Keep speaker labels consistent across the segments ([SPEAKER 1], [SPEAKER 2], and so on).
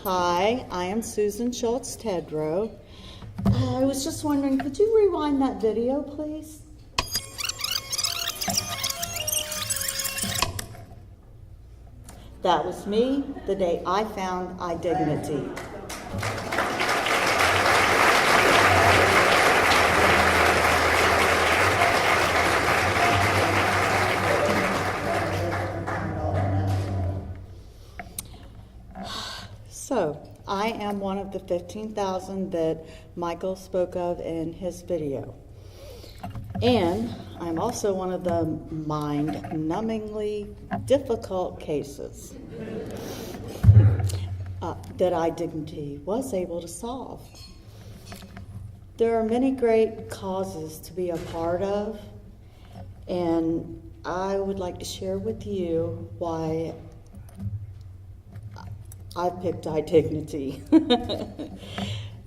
[SPEAKER 1] Hi, I am Susan Shultz Tedrow. I was just wondering, could you rewind that video, please? That was me the day I found identity. So, I am one of the 15,000 that Michael spoke of in his video. And I'm also one of the mind-numbingly difficult cases that iDignity was able to solve. There are many great causes to be a part of, and I would like to share with you why I picked iDignity.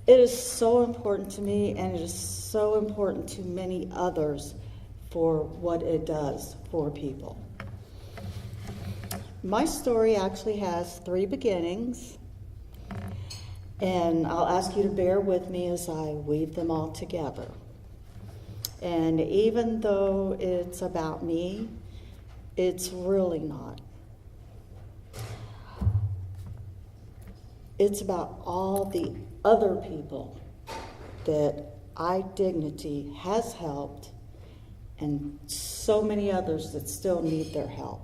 [SPEAKER 1] It is so important to me, and it is so important to many others for what it does for people. My story actually has 3 beginnings, and I'll ask you to bear with me as I weave them all together. And even though it's about me, it's really not. It's about all the other people that iDignity has helped, and so many others that still need their help.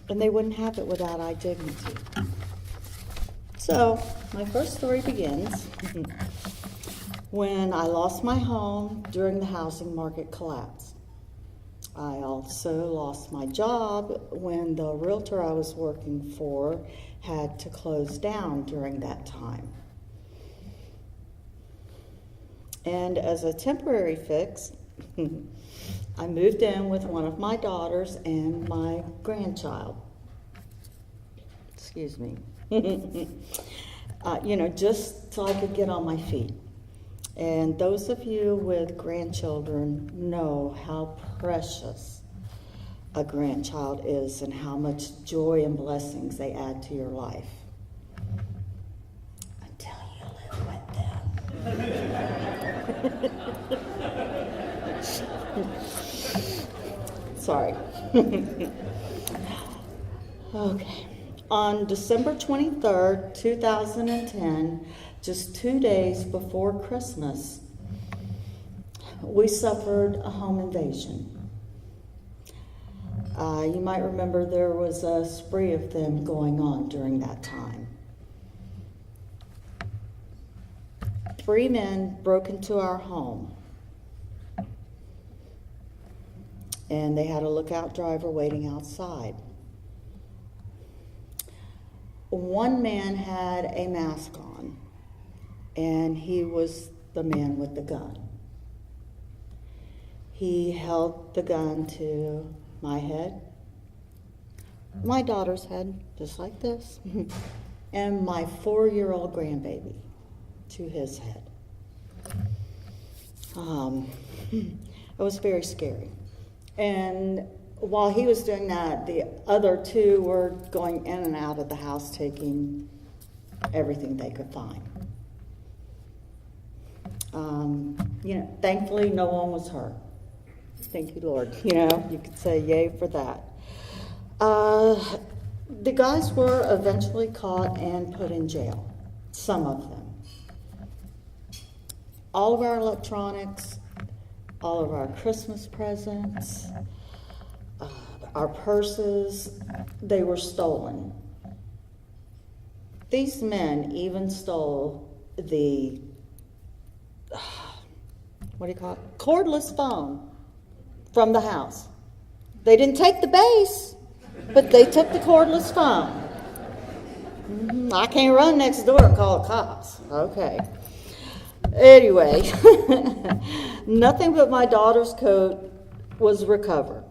[SPEAKER 1] And they wouldn't have it without iDignity. So, my first story begins when I lost my home during the housing market collapse. I also lost my job when the realtor I was working for had to close down during that time. And as a temporary fix, I moved in with one of my daughters and my grandchild. Excuse me. Just so I could get on my feet. And those of you with grandchildren know how precious a grandchild is and how much joy and blessings they add to your life. Until you live with them. Sorry. Okay. On December 23rd, 2010, just 2 days before Christmas, we suffered a home invasion. You might remember there was a spree of them going on during that time. 3 men broke into our home, and they had a lookout driver waiting outside. One man had a mask on, and he was the man with the gun. He held the gun to my head, my daughter's head, just like this, and my 4-year-old grandbaby to his head. It was very scary. And while he was doing that, the other 2 were going in and out of the house, taking everything they could find. Thankfully, no one was hurt. Thank you, Lord. You could say yay for that. The guys were eventually caught and put in jail, some of them. All of our electronics, all of our Christmas presents, our purses, they were stolen. These men even stole the, cordless phone from the house. They didn't take the base, but they took the cordless phone. I can't run next door and call the cops. Okay. Anyway, nothing but my daughter's coat was recovered.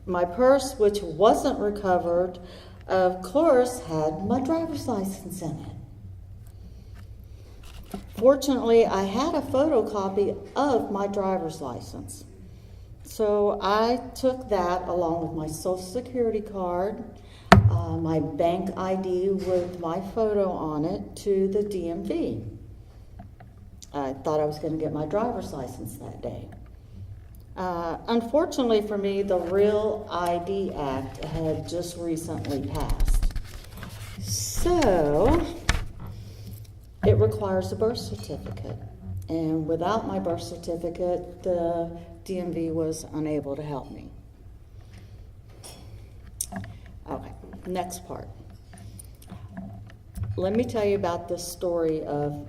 [SPEAKER 1] My purse, which wasn't recovered, of course, had my driver's license in it. Fortunately, I had a photocopy of my driver's license. So I took that along with my Social Security card, my bank ID with my photo on it to the DMV. I thought I was going to get my driver's license that day. Unfortunately for me, the Real ID Act had just recently passed. So, it requires a birth certificate. And without my birth certificate, the DMV was unable to help me. Okay, next part. Let me tell you about the story of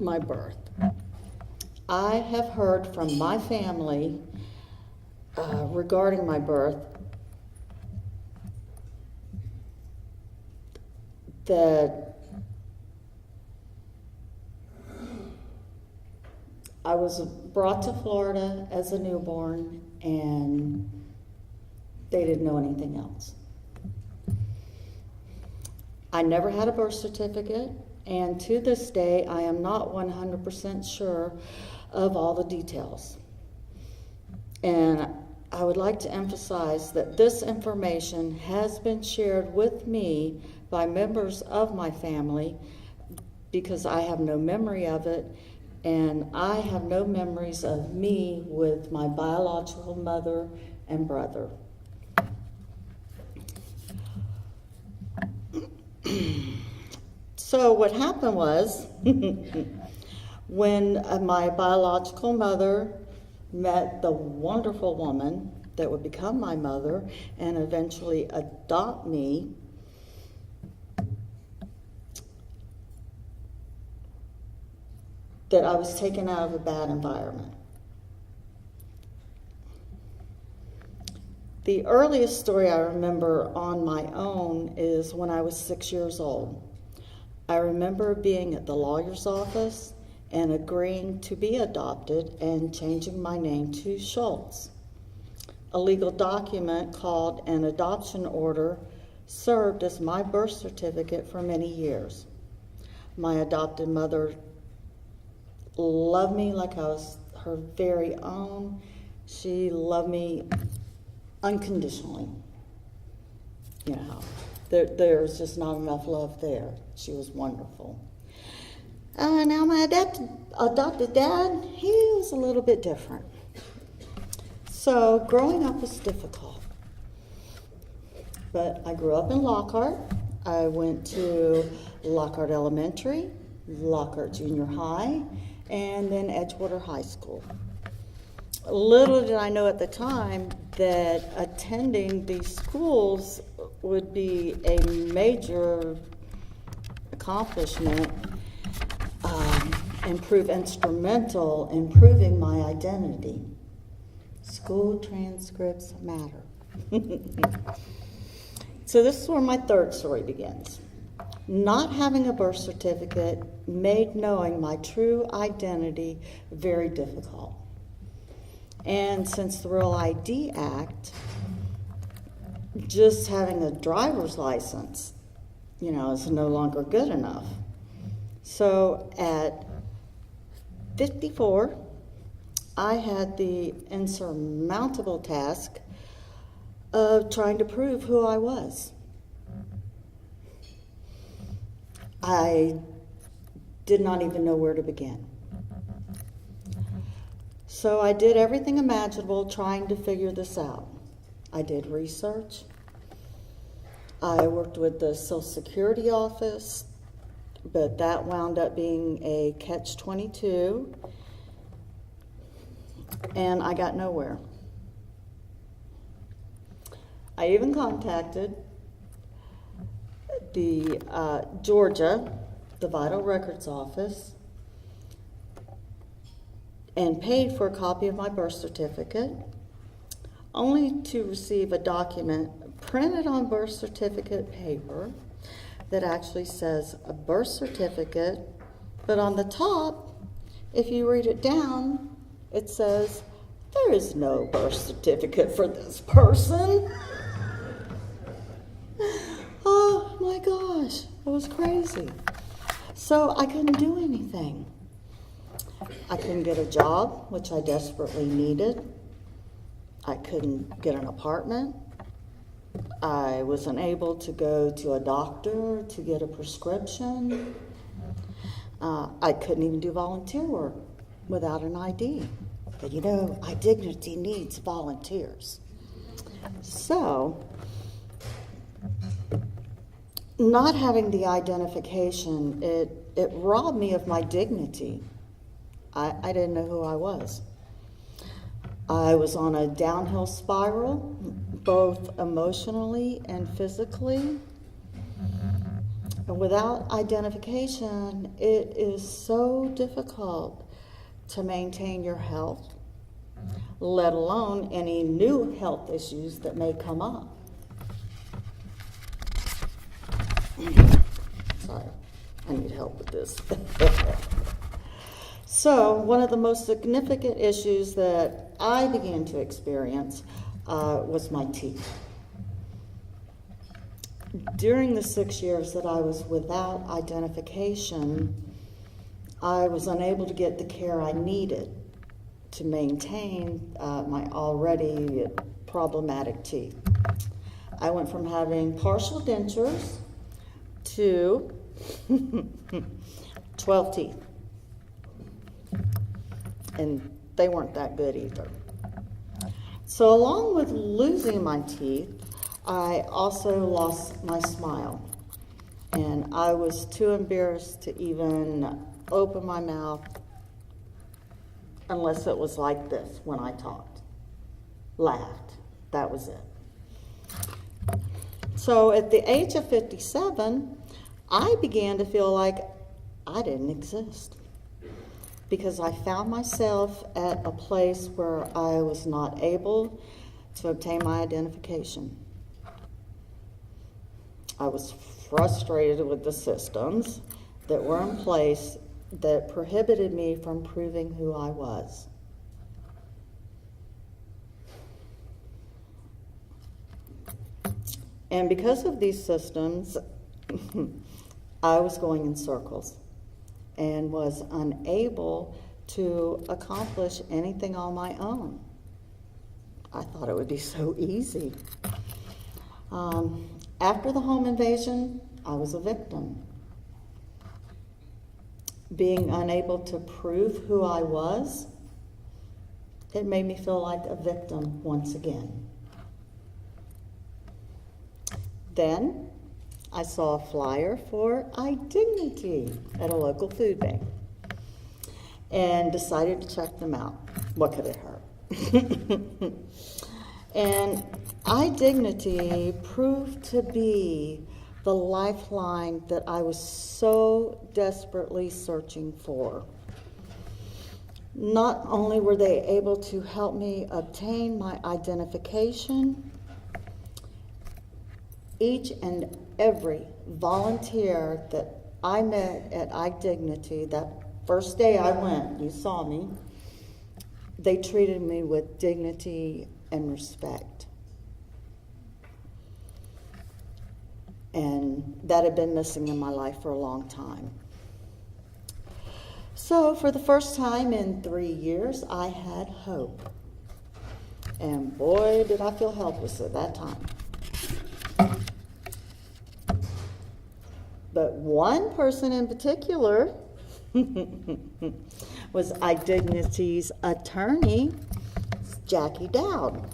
[SPEAKER 1] my birth. I have heard from my family regarding my birth that I was brought to Florida as a newborn and they didn't know anything else. I never had a birth certificate, and to this day I am not 100% sure of all the details. And I would like to emphasize that this information has been shared with me by members of my family because I have no memory of it, and I have no memories of me with my biological mother and brother. So what happened was, when my biological mother met the wonderful woman that would become my mother and eventually adopt me, that I was taken out of a bad environment. The earliest story I remember on my own is when I was 6 years old. I remember being at the lawyer's office and agreeing to be adopted and changing my name to Shultz. A legal document called an adoption order served as my birth certificate for many years. My adopted mother loved me like I was her very own. She loved me unconditionally. You know, there's just not enough love there. She was wonderful. Now my adopted dad, he was a little bit different. So growing up was difficult. But I grew up in Lockhart. I went to Lockhart Elementary, Lockhart Junior High, and then Edgewater High School. Little did I know at the time that attending these schools would be a major accomplishment and prove instrumental in proving my identity. School transcripts matter. So this is where my third story begins. Not having a birth certificate made knowing my true identity very difficult. And since the Real ID Act, just having a driver's license, is no longer good enough. So at 54, I had the insurmountable task of trying to prove who I was. I did not even know where to begin. So I did everything imaginable trying to figure this out. I did research. I worked with the Social Security office, but that wound up being a catch-22, and I got nowhere. I even contacted the Georgia, the Vital Records office, and paid for a copy of my birth certificate, only to receive a document printed on birth certificate paper that actually says a birth certificate, but on the top, if you read it down, it says, there is no birth certificate for this person. Oh my gosh, it was crazy. So I couldn't do anything. I couldn't get a job, which I desperately needed. I couldn't get an apartment. I was unable to go to a doctor to get a prescription. I couldn't even do volunteer work without an ID. But you know, iDignity needs volunteers. So, not having the identification, it robbed me of my dignity. I didn't know who I was. I was on a downhill spiral, both emotionally and physically. And without identification, it is so difficult to maintain your health, let alone any new health issues that may come up. Sorry, I need help with this. So, one of the most significant issues that I began to experience was my teeth. During the 6 years that I was without identification, I was unable to get the care I needed to maintain my already problematic teeth. I went from having partial dentures to 12 teeth. And they weren't that good either. So along with losing my teeth, I also lost my smile. And I was too embarrassed to even open my mouth unless it was like this when I talked. Laughed. That was it. So at the age of 57, I began to feel like I didn't exist, because I found myself at a place where I was not able to obtain my identification. I was frustrated with the systems that were in place that prohibited me from proving who I was. And because of these systems, I was going in circles and was unable to accomplish anything on my own. I thought it would be so easy. After the home invasion, I was a victim. Being unable to prove who I was, it made me feel like a victim once again. Then, I saw a flyer for iDignity at a local food bank and decided to check them out. What could it hurt? And iDignity proved to be the lifeline that I was so desperately searching for. Not only were they able to help me obtain my identification, each and every volunteer that I met at iDignity, that first day I went, you saw me, they treated me with dignity and respect. And that had been missing in my life for a long time. So for the first time in 3 years, I had hope. And boy, did I feel helpless at that time. But one person in particular was iDignity's attorney, Jackie Dowd.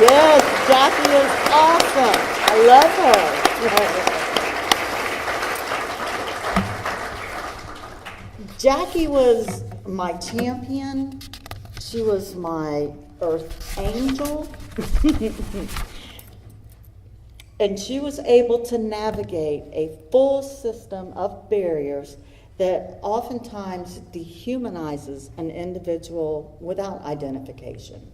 [SPEAKER 1] Yes, Jackie is awesome. I love her. Jackie was my champion. She was my earth angel. And she was able to navigate a full system of barriers that oftentimes dehumanizes an individual without identification.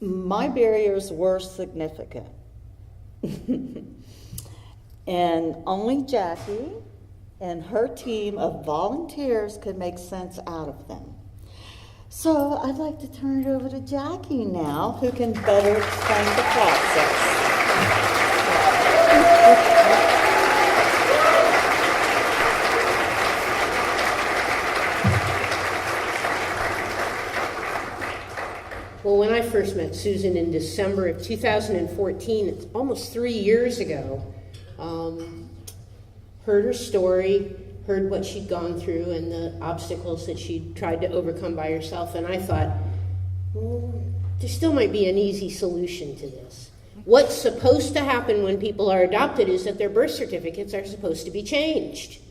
[SPEAKER 1] My barriers were significant. And only Jackie and her team of volunteers could make sense out of them. So I'd like to turn it over to Jackie now, who can better explain the process.
[SPEAKER 2] Well, when I first met Susan in December of 2014, it's almost 3 years ago, heard her story, heard what she'd gone through and the obstacles that she'd tried to overcome by herself, and I thought, well, there still might be an easy solution to this. What's supposed to happen when people are adopted is that their birth certificates are supposed to be changed.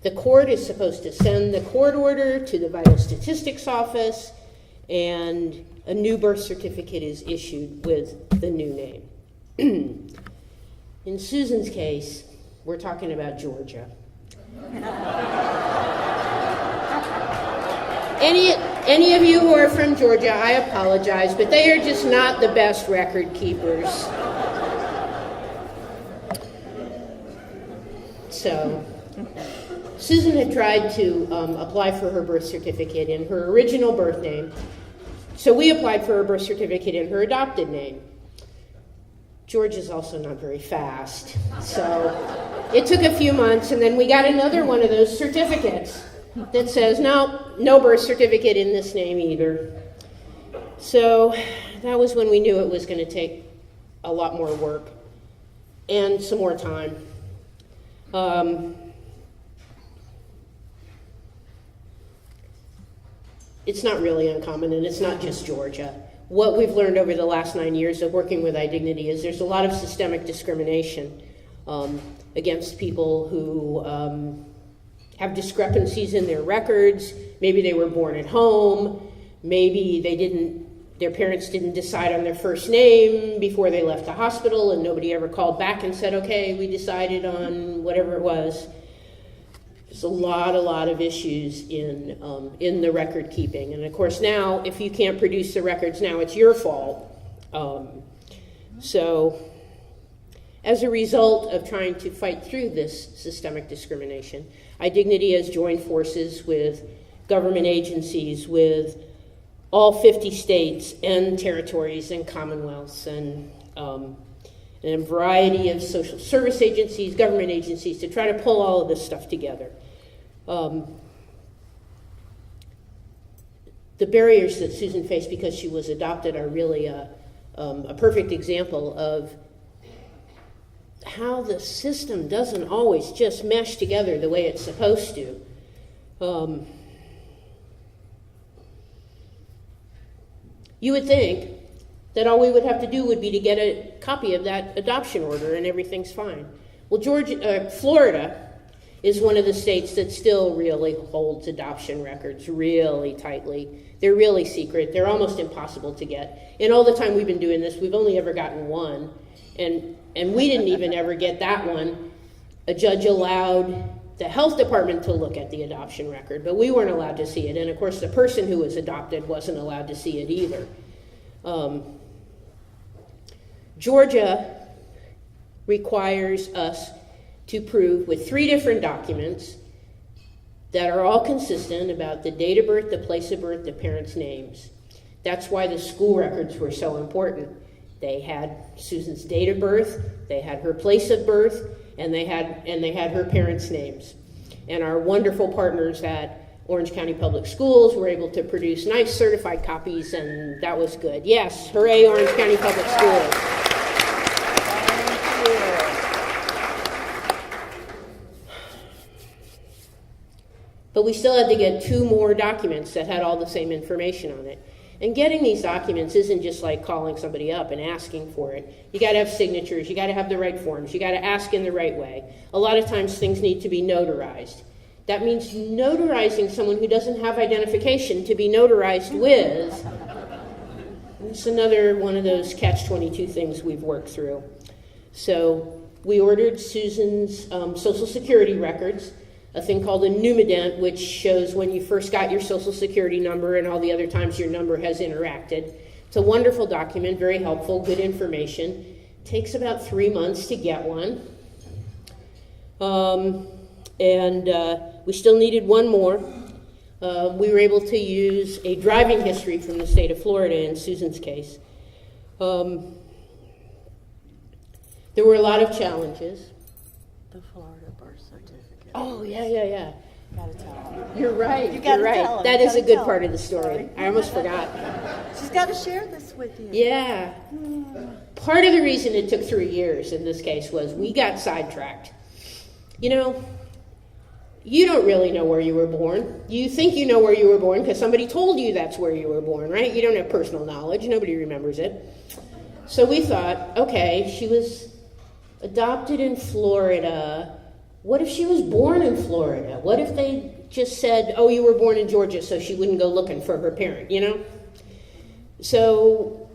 [SPEAKER 2] The court is supposed to send the court order to the vital statistics office, and a new birth certificate is issued with the new name. In Susan's case, we're talking about Georgia. Any of you who are from Georgia, I apologize, but they are just not the best record keepers. So, Susan had tried to apply for her birth certificate in her original birth name, so we applied for her birth certificate in her adopted name. George is also not very fast, so it took a few months, and then we got another one of those certificates that says, no birth certificate in this name either. So that was when we knew it was going to take a lot more work and some more time. It's not really uncommon, and it's not just Georgia. What we've learned over the last 9 years of working with iDignity is there's a lot of systemic discrimination against people who have discrepancies in their records. Maybe they were born at home. Maybe their parents didn't decide on their first name before they left the hospital, and nobody ever called back and said, okay, we decided on whatever it was. There's a lot of issues in the record keeping. And of course now, if you can't produce the records now, it's your fault. So as a result of trying to fight through this systemic discrimination, iDignity has joined forces with government agencies, with all 50 states and territories and commonwealths, and a variety of social service agencies, government agencies, to try to pull all of this stuff together. The barriers that Susan faced because she was adopted are really a perfect example of how the system doesn't always just mesh together the way it's supposed to. You would think that all we would have to do would be to get a copy of that adoption order and everything's fine. Well, Florida is one of the states that still really holds adoption records really tightly. They're really secret. They're almost impossible to get. In all the time we've been doing this, we've only ever gotten one, and we didn't even ever get that one. A judge allowed the health department to look at the adoption record, but we weren't allowed to see it, and of course the person who was adopted wasn't allowed to see it either. Georgia requires us to prove with 3 different documents that are all consistent about the date of birth, the place of birth, the parents' names. That's why the school records were so important. They had Susan's date of birth, they had her place of birth, and they had her parents' names. And our wonderful partners at Orange County Public Schools were able to produce nice certified copies, and that was good. Yes, hooray, Orange County Public Schools. But we still had to get 2 more documents that had all the same information on it. And getting these documents isn't just like calling somebody up and asking for it. You got to have signatures, you got to have the right forms, you got to ask in the right way. A lot of times things need to be notarized. That means notarizing someone who doesn't have identification to be notarized with. It's another one of those catch-22 things we've worked through. So we ordered Susan's Social Security records, a thing called a numident, which shows when you first got your Social Security number and all the other times your number has interacted. It's a wonderful document, very helpful, good information. Takes about 3 months to get one. We still needed one more. We were able to use a driving history from the state of Florida in Susan's case. There were a lot of challenges.
[SPEAKER 3] The Florida birth certificate.
[SPEAKER 2] Oh, yeah.
[SPEAKER 1] Gotta tell her.
[SPEAKER 2] You're right.
[SPEAKER 1] You gotta
[SPEAKER 2] You're right.
[SPEAKER 1] tell 'em,
[SPEAKER 2] That
[SPEAKER 1] you
[SPEAKER 2] is a
[SPEAKER 1] gotta
[SPEAKER 2] good
[SPEAKER 1] tell
[SPEAKER 2] part
[SPEAKER 1] 'em.
[SPEAKER 2] of the story.
[SPEAKER 1] Sorry.
[SPEAKER 2] I almost forgot.
[SPEAKER 1] She's got to share this with you.
[SPEAKER 2] Yeah. Part of the reason it took 3 years in this case was we got sidetracked. You know, you don't really know where you were born. You think you know where you were born because somebody told you that's where you were born, right? You don't have personal knowledge. Nobody remembers it. So we thought, okay, she was adopted in Florida. What if she was born in Florida? What if they just said, oh, you were born in Georgia, so she wouldn't go looking for her parent, you know? So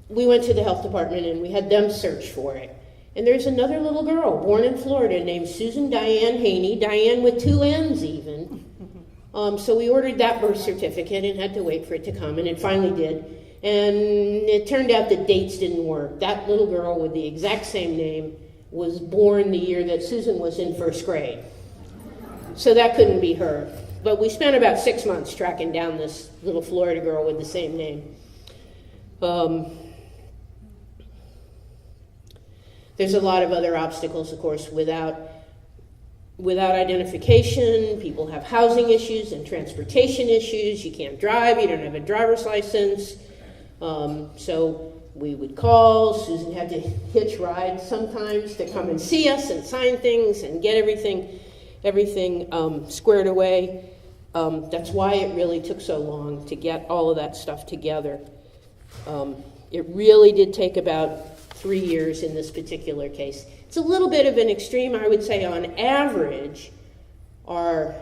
[SPEAKER 2] we went to the health department and we had them search for it. And there's another little girl born in Florida named Susan Diane Haney, Diane with 2 N's even. So we ordered that birth certificate and had to wait for it to come, and it finally did. And it turned out the dates didn't work. That little girl with the exact same name was born the year that Susan was in 1st grade. So that couldn't be her. But we spent about 6 months tracking down this little Florida girl with the same name. There's a lot of other obstacles, of course, without identification. People have housing issues and transportation issues. You can't drive, you don't have a driver's license. So we would call. Susan had to hitch rides sometimes to come and see us and sign things and get everything squared away. That's why it really took so long to get all of that stuff together. It really did take about 3 years in this particular case. It's a little bit of an extreme. I would say on average, our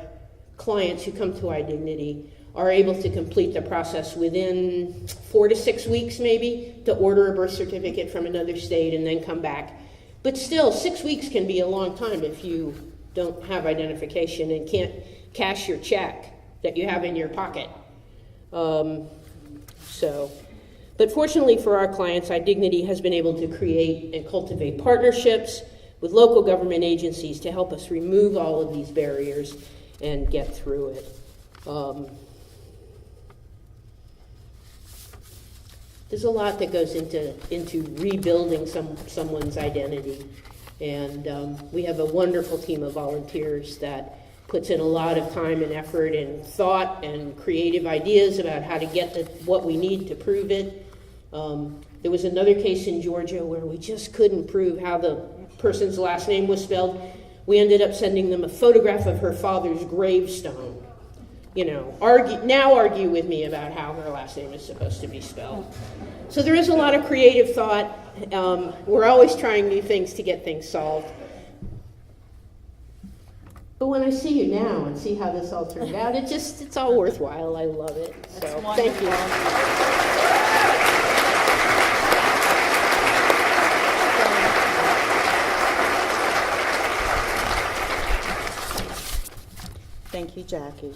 [SPEAKER 2] clients who come to iDignity are able to complete the process within 4 to 6 weeks maybe, to order a birth certificate from another state and then come back. But still, 6 weeks can be a long time if you don't have identification and can't cash your check that you have in your pocket. But fortunately for our clients, iDignity has been able to create and cultivate partnerships with local government agencies to help us remove all of these barriers and get through it. There's a lot that goes into rebuilding someone's identity, and we have a wonderful team of volunteers that puts in a lot of time and effort and thought and creative ideas about how to get to what we need to prove it. There was another case in Georgia where we just couldn't prove how the person's last name was spelled. We ended up sending them a photograph of her father's gravestone. You know, argue with me about how her last name is supposed to be spelled. So there is a lot of creative thought. We're always trying new things to get things solved. But when I see you now and see how this all turned out, it's all worthwhile. I love it. So thank you.
[SPEAKER 1] Thank you, Jackie.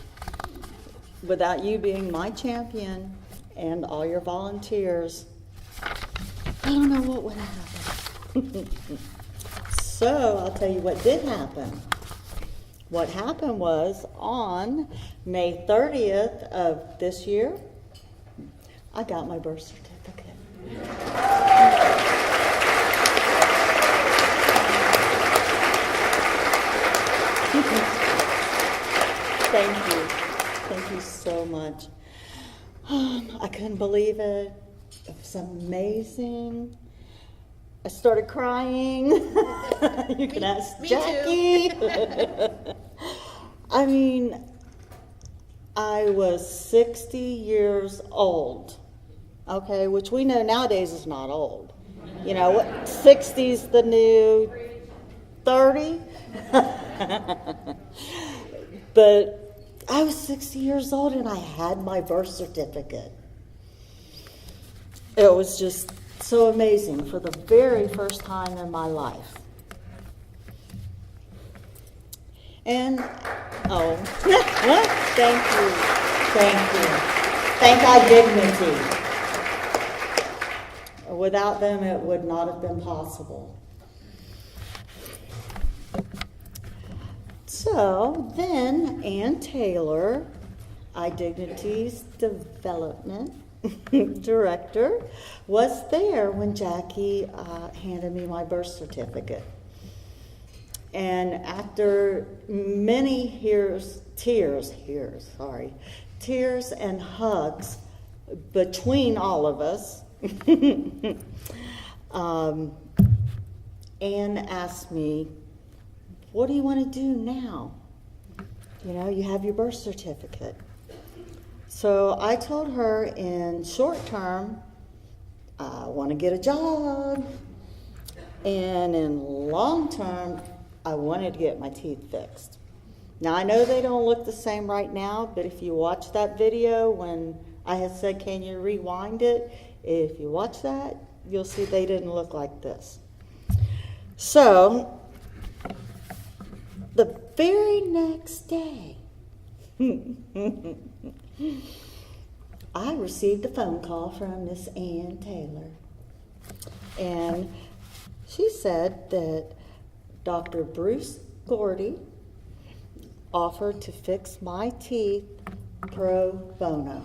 [SPEAKER 1] Without you being my champion and all your volunteers, I don't know what would happen. So I'll tell you what did happen. What happened was on May 30th of this year, I got my birth certificate. Thank you. Thank you so much. I couldn't believe it. It was amazing. I started crying. You can ask Jackie. I mean, I was 60 years old, okay, which we know nowadays is not old. You know, what 60's the new 30? But I was 60 years old and I had my birth certificate. It was just so amazing for the very first time in my life. And, thank you. Thank iDignity. Without them, it would not have been possible. So then Ann Taylor, iDignity's development director, was there when Jackie handed me my birth certificate. And after many tears and hugs between all of us, Anne asked me, what do you want to do now? You know, you have your birth certificate. So I told her in short term, I want to get a job. And in long term, I wanted to get my teeth fixed. Now, I know they don't look the same right now, but if you watch that video when I had said, can you rewind it? If you watch that, you'll see they didn't look like this. So, the very next day, I received a phone call from Miss Ann Taylor. And she said that Dr. Bruce Gordy offered to fix my teeth pro bono.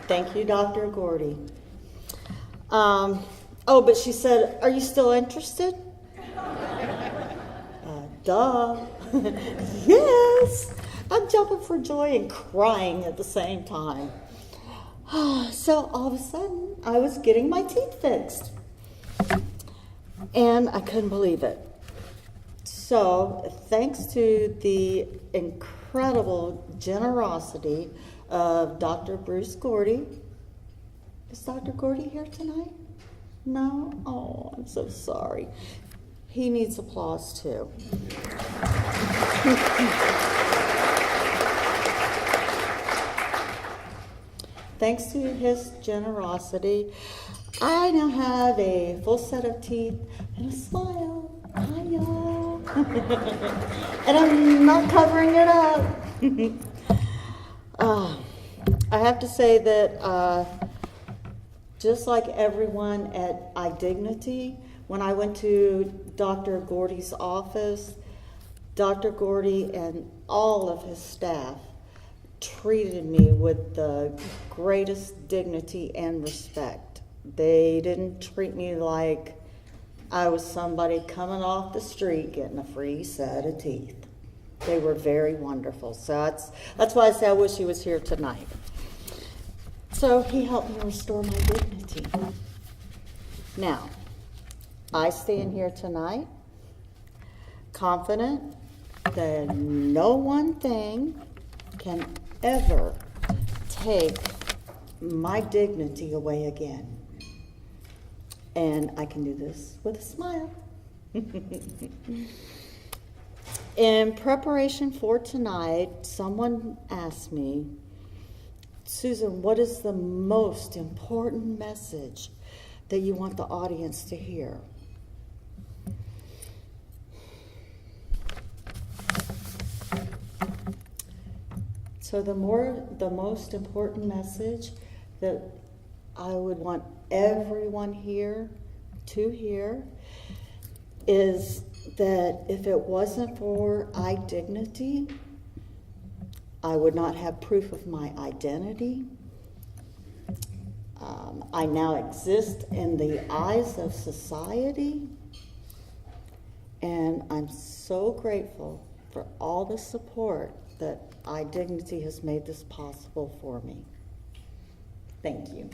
[SPEAKER 1] Thank you, Dr. Gordy. But she said, are you still interested? Duh. Yes. I'm jumping for joy and crying at the same time. So all of a sudden, I was getting my teeth fixed. And I couldn't believe it. So thanks to the incredible generosity of Dr. Bruce Gordy. Is Dr. Gordy here tonight? No? Oh, I'm so sorry. He needs applause too. Thanks to his generosity, I now have a full set of teeth and a smile. Hi, y'all. And I'm not covering it up. I have to say that just like everyone at iDignity, when I went to Dr. Gordy's office, Dr. Gordy and all of his staff treated me with the greatest dignity and respect. They didn't treat me like I was somebody coming off the street getting a free set of teeth. They were very wonderful. So that's why I say I wish he was here tonight. So he helped me restore my dignity. Now, I stand here tonight confident that no one thing can ever take my dignity away again. And I can do this with a smile. In preparation for tonight, someone asked me, Susan, what is the most important message that you want the audience to hear? So the most important message that I would want everyone here to hear is that if it wasn't for iDignity, I would not have proof of my identity. I now exist in the eyes of society, and I'm so grateful for all the support that iDignity has made this possible for me. Thank you.